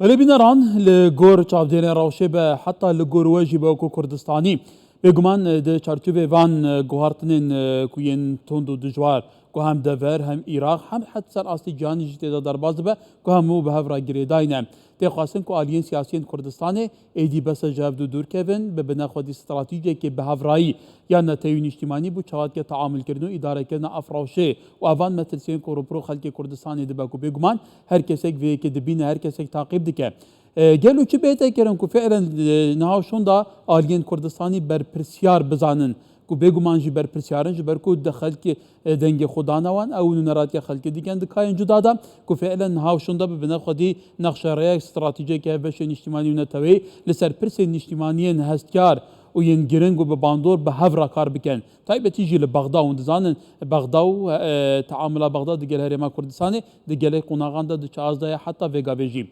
ولی بینران لگور چاودین روشه به حتی لگور واجی با کردستانی بگمان ده چارچوب وان گوهرتنین کوین تند و دجوار که هم دور هم عراق هم حتی سر اصلی جانی جتی در باز به که همو به هفرا گریداینه تخواستن که آلیین سیاسیین کردستان ایدی بس جواب دور کردن به بناخدی استراتژی که به هفرایی یا نتایج اجتماعی بود چقدر که تعامل کردن و اداره کردن افراوشه و آوان مترسین کروپرو خلک کردستان دی باکو بگمان هر کسی که که دبینه هر کسی تعقیب دکه گلو چی بهتر کردن که فعلا نهاشون دا آلیین کردستانی بر پرسیار بزنن کو بگمان جی بر پرسیارن جی بر کو دخل که دنگ خدا نوان او نرات خلک دیگه دکاین جدا دام کو فعلا نهاشون دا به خودی نقشه رای استراتژی که بشه اجتماعی و نتوی لسر پرسین اجتماعی هستیار و ین گرنگ و به باندور به هفرا کار بکن تایب تیجی لبغداد و دزانن بغداد و تعامل بغداد دیگر هرما کردستان دیگر قناغان دا چازده حتی وگا بجی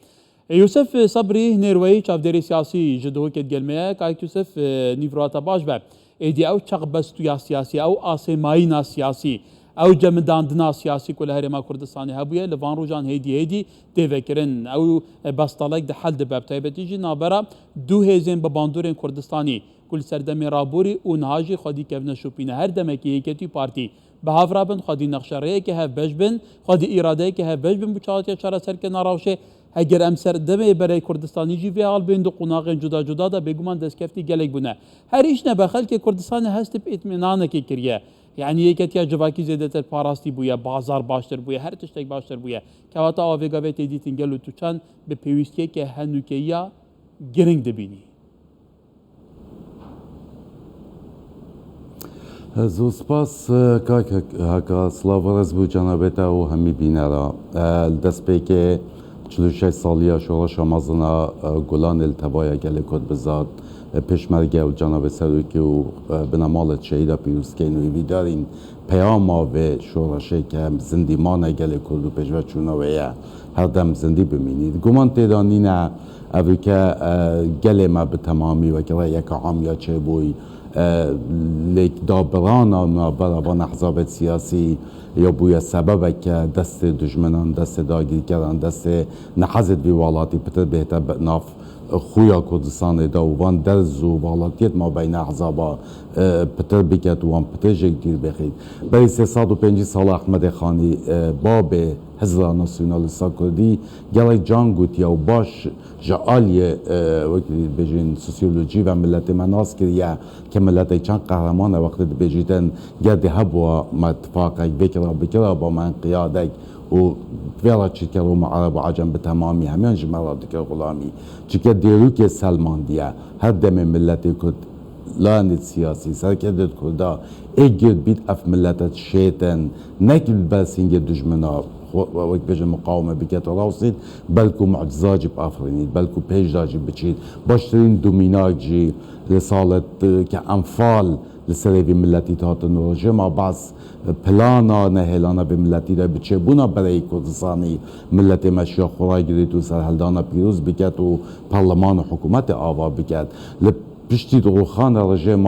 یوسف صبری نروی چافدری سیاسی جدو که گلمه که یوسف نیفرات باش به ایدی او چقبستویا سیاسی او آسماینا سیاسی او جمداندنا سیاسی کل هرما کردستانی هبویه لوان روجان هیدی دیوکرن او بستالک ده حل دباب تایبتی جی نابرا دو هزین بباندورین کردستانی کل سردمی رابوری و نهاجی خودی کفن شوپینه هر دمکی یکتی پارتی به هفرا بند خودی نقشاره که هف بج بند خودی اراده که هف بج بند بچاوتی چرا سرک نراوشه اگر ام سردمه برای کردستانی جی ویال بین دو قناقین جدا جدا دا بگومان دستکفتی گلک بونه هر ایش نبخل که کردستان هست به اطمینانه که کریه یعنی یکتیا جواکی زیاده تر پاراستی بویا بازار باشتر بویا هر تشتک باشتر بویا که واتا آویگا بیت ایدیتین گلو تو چند به پیوستی که هنوکیا گرنگ دبینی زو سپاس هکا سلاورز بو جنابتا و همی بینرا دست پیکه 46 سالیا شورش آمازنا گلان التبایا گله کد بزاد پشمرگه و جناب سروکی و بنامالت شهیده پیروز که اینوی بیدارین پیاما و شورشه که هم زندی مانه گله کد و پشوه چونه و هر دم زندی بمینید گمان تیدانینه اوی که گله ما به تمامی و که یک عام یا چه بوی لیک دابران برابان احزاب سیاسی یا بوی سبب که دست دشمنان دست داگیر کردن دست نحزت بی والاتی پتر بهتر ناف خویا کردستان دا وان درز و والاتیت ما بین احزابا پتر بکت وان پتر جگدیر بخید برای 305 سال احمد خانی باب حزب ناسیونالیستا کردی گلی جان گوتی و باش جعالی وقتی بجین سوسیولوژی و ملت مناس کریه که ملت چند قهرمان وقتی بجیدن گرد هبوا متفاقه بکرا با من قیادک و ویلا چیکر و عرب و عجم به تمامی همیان جمعات که غلامی چیکر دیرو که سلمان دیا هر دم ملتی کد لانت سیاسی سرکردت کردا اگرد بید اف ملتت شیطن نکل بسینگ دجمنا وقت بجن مقاومه بکت راوسید بلکو معجزاجی بافرینید بلکو پیجداجی بچید باشترین دومیناک جی لسالت که انفال لسروی ملتی تاتن و جمع باز پلانا نهلانا به ملتی دا بچه بونا برای کردستانی ملت مشیا خورای گرید و سرحلدانا پیروز بکت و پارلمان و حکومت آوا بکت پشتی دروخان رژیم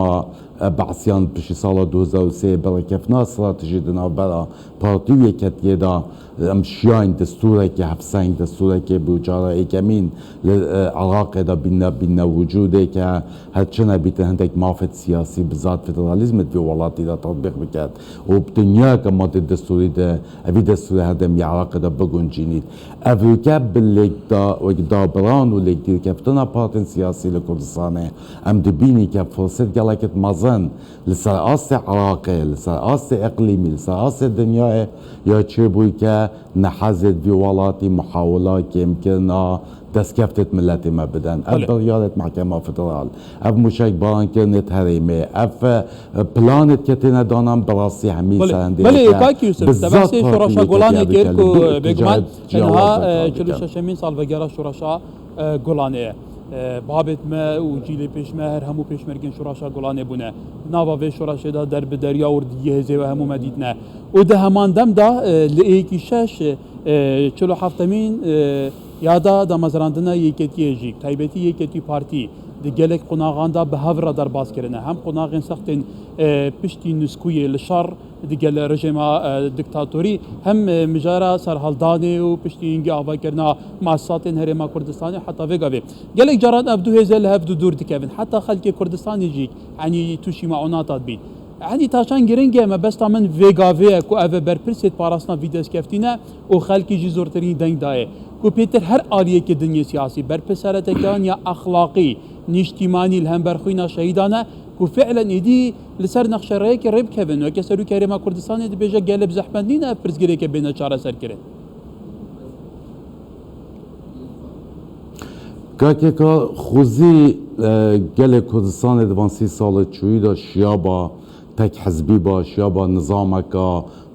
بعثیان پشتی سال 2003 برای کفنا استراتژی دنا برای پارتیوی کتیه دا امشیان دستوره که حفظنگ دستوره که بوجاره ایکمین عراق دا بینا وجوده که هرچنه بیتن هندک مافت سیاسی بذات فدرالیزم دی ولاتی دا تطبیق بکرد و بدنیا که ماده دستوری دا اوی دستوره هردم عراق دا بگنجینید اویکه بلیک دا بران و لیک دیر کفتنا پارتن سیاسی لکردستانه ام دبینی که فرصت گلکت مزن لسر آس عراقه لسر آس اقلیمی لسر آس دنیا یا چه بوی که نحزد بی والاتی محاوله که امکنه دست کفتت ملتی ما بدن اف بریادت محکمه فدرال اف مشک باران کرنت حریمه اف پلانت کتنه دانم براسی همی سرنده بله کاکی یوسف تبسی شوراشا گلانه کرکو بگمان انها 46 سال وگره شوراشا گلانه بابت ما و جیل پیش مهر همو پیش مرگن شوراشا گلانه بونه ناوا و شوراشا دا در به دریا و دیگه هزه و همو مدیدنه و ده همان دم دا لئیکی شش 47 یادا دا مزراندنا یکتی جیک تایبتی یکتی پارتی دی گلک قناغان دا به هفر در باز کرنه هم قناغین سختین پشتی نسکوی لشر دی گل رژیم دیکتاتوری هم مجارا سرحالدانی و پشتی اینگی آوا کرنا مؤسسات هرما کردستانی حتی وگاوی گلک جرات ابدو هزل هفدو دور دکوین حتی خلک کردستانی جی یعنی توشی معونات بید يعني تاشان جرينجا ما بس تامن فيجافيا كو أفا بربرسيت باراسنا فيديوس كفتينا وخلكي جزورترين دنگ داي كو بيتر هر آلية كدنيا سياسي بربسارة كان يا أخلاقي نيشتماني الهم برخوينا شهيدانا كو فعلا يدي لسر نقش رايك ريب كيفن وكسرو كريما كردستان دي بيجا قالب زحمندين برزقري كبينا شارع سر كرين كاكيكا خوزي قال كردستان دوان 30 سال چوي دا شيابا تك حزبي باش یا با نظامك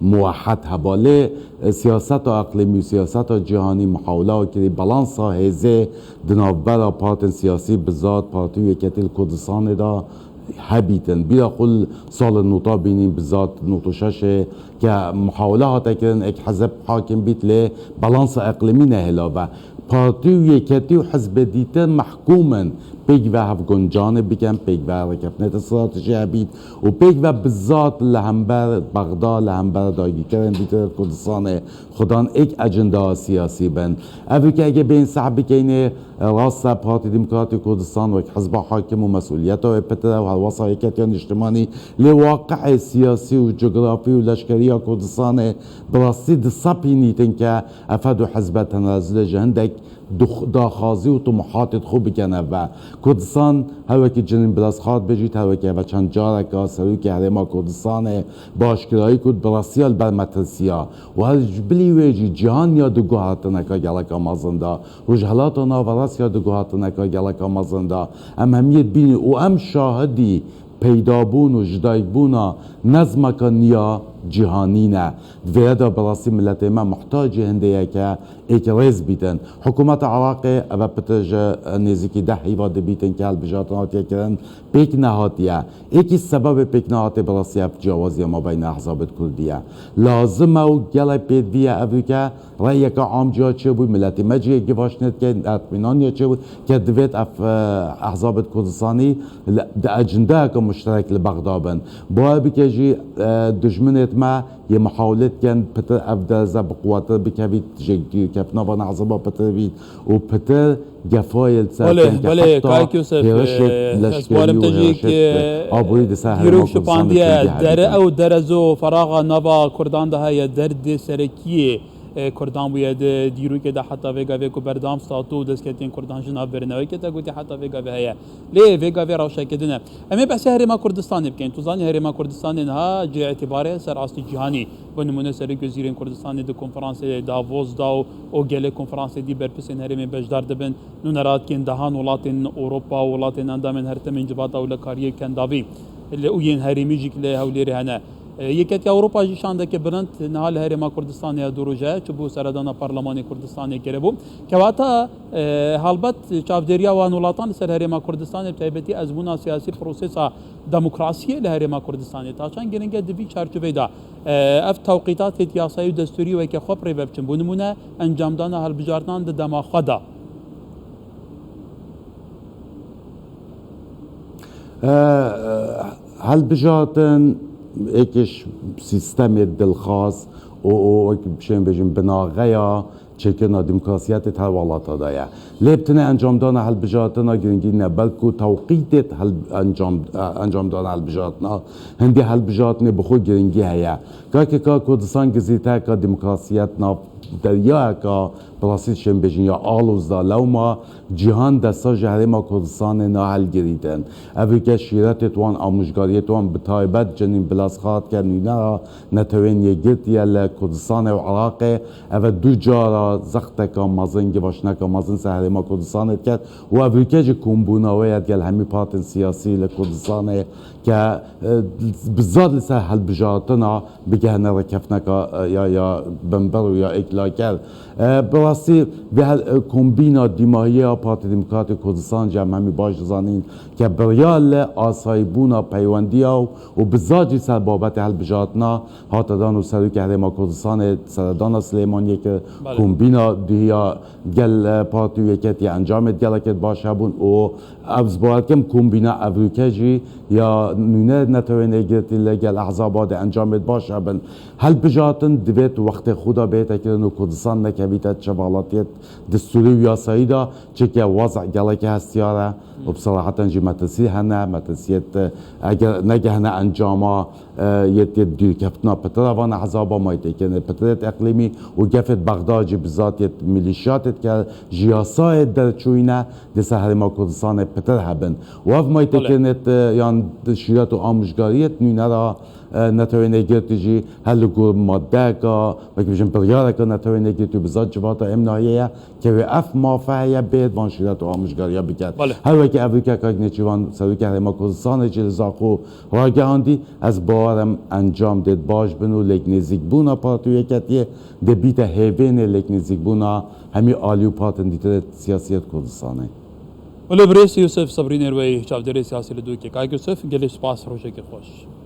موحد هباله سیاست اقلیمی و سیاست جهانی محاوله که بالانس هزه دنابرا پارتن سیاسی بذات پارتی وکتل کردستان دا هبیتن بیرا خل سال نوتا بینیم بذات نوتوششه که محاوله ها تکرن اک حزب حاکم بیت لی بالانس اقلیمی نهلا و پارتی وکتی و حزب دیتن محکومن پیک و هفگون جانب بکن پیک و رکفنت استراتژی هبید و پیک و بذات لهمبر بغداد لهمبر داگی کرن بیتر کردستان خودان ایک اجنده سیاسی بن اوی که اگه بین صحب بکنه راست پارتی دموکراتی کردستان و حزب حاکم و مسئولیت و پتر و حواصا یکتیان اجتماعی لواقع سیاسی و جغرافی و لشکری کردستان براستی دسپی نیتن که افد و حزب تنازل جهندک داخازی و طموحات خوب بکنه و کردستان هوا که جنین بلاس خواد بجید هوا که و چند جاره که سروی که هرما کردستان باشکرایی کد براسیال بر مترسیا و هر جبلی ویجی جهان یا دو گوهاتنه که گلک آمازنده و جهلاتنا و راس یا دو گوهاتنه که گلک آمازنده ام همیت بینی و ام شاهدی پیدابون و جدایبونا نظمک نیا جهانی نه دویده براسی ملت ما محتاج هنده که ایک ریز بیتن حکومت عراق و پترج نزیکی ده هیواد بیتن که البجاتنات یکرن پیک نهاتیه ایکی سبب پیک نهاتی براسی اف جوازی ما بین احزاب کردیه لازمه و گل پیدویه اوی که رأی که عام جا چه بود ملت مجیه گواشنت که اطمینان یا چه بود که دوید اف احزاب کردستانی ده اجنده که مشترک لبغدابن با بکجی دجمنت ما یه محاولت کن پتر افدر زب قواتر بکوید جگدیر کفنا و نعظبا پتر بید و پتر گفایل سرکن که حتی پیرشت لشکری و پیرشت آبوری دسته هرما کردستان در او درزو فراغ نوا کردان ده های درد سرکیه کردان باید دیروی که ده حتی ویگا ویکو بردام ستاتو دست کتین کردان جناب برنوی که تا گوتی حتی ویگا وی لی ویگا وی روشه کدنه اما بحث هرما کردستانی بکن تو زانی هرما کردستانی ها جه اعتباره سر اصلی جهانی و نمونه سر وزیر کردستانی ده کنفرانس داووس دا و گله کنفرانس دی برپسین هرمی بجدار دبن نونرات کن دهان ولاتن اروپا ولاتن اندامن هرتمن جباتا ولا کاریه کنداوی اللي اوين هرمی جیک لی هولی رهنه یکت اروپا جیشانده که برند نهال هرما کردستانی دروجه چبو سردان پارلمانی کردستانی کرده بو که واتا حالبت چافدریا و نولاتان سر هرما کردستانی بتایبتی از بونا سیاسی پروسیسا دموکراسی لهرما کردستانی تاشان گرنگه دوی چارچوبه دا اف توقیتات یاسایی و دستوری و که خوب ریوب چن بونمونه انجام دان هل بجاردان ده دما خدا هل بجاتن ایکش سیستم دلخواست و بشیم بجیم بناغیا چکنا دموکراسیت تحوالات دایا لیبتنه انجام دانه هل بجاتنا گرنگی نه بلکو توقیتت هل انجام دانه هل بجاتنا هندی هل بجاتنه بخو گرنگی هیا که کردستان گزیده که دموکراسیت نا دریا که براسیل شم بجین یا آلوز دا لو ما جهان دستا جهره ما کردستان ناحل گریدن اوی که شیرت توان آموشگاری توان بتایبت جنین بلاس خواد که نینا نتوین یه گرد یا کردستان و عراق او دو جارا زخت که مازن گواشنه که مازن سهره ما کردستان کرد و اوی که جه کنبوناویت گل همی پارتن سیاسی لکردستان که بزاد لسه هل بجاتنا بگه هنه رکفنه که یا بمبر یا اکلا کرد براستی به کمبینا دیماهی پارتی دموکراتی کردستان جمع همی باش زانین که بریال آسایبونا پیوندی و بزاجی سر بابت هل بجاتنا هاتدان و سروی که هرما کردستان سردان سلیمانی که کمبینا دیا گل پارتوی کتی انجامت گل کت باشه بون او افز باید کم کمبینا افروکجی یا نونه نتوانه گرتی لگل احزابات انجامت باشه بن هل بجاتن دویت وقت خدا بیت کردن و کردستان نکویت شوالاتیت دستوری و یاسایی دا چه که وضع گله که هستیاره و بصراحة جی متسی هنه متسیت اگر نگه هنه انجاما یت دیر کفتنا پتر وان احزابا مایتی کنه پترت اقلیمی و گفت بغداد جی بذات یت میلیشیاتت که جیاسای در چوینه دسه هرما کردستان پتر هبن و اف مایتی کنه یان شیرات و آموشگاریت نونه را نتوانه گرتی جی هل گور ماده کا و که بجن بریاره که نتوانه گرتی بذات جواتا امنایه که و اف مافعه بید وان شیرات و آموشگاریا بکرد هر وقت افریقا که نچوان سروی که هرما کردستان جی لزاقو راگهاندی از بارم انجام دید باش بنو لیک نزیک بونا پارتوی کتیه ده بیت هیوین لیک نزیک بونا همی آلیو پارتن دیتر سیاسیت کردستانه ولی بريس يوسف صبرين روي شاف دري سياسي لدوكي كاي يوسف قال لي سباس روجك خوش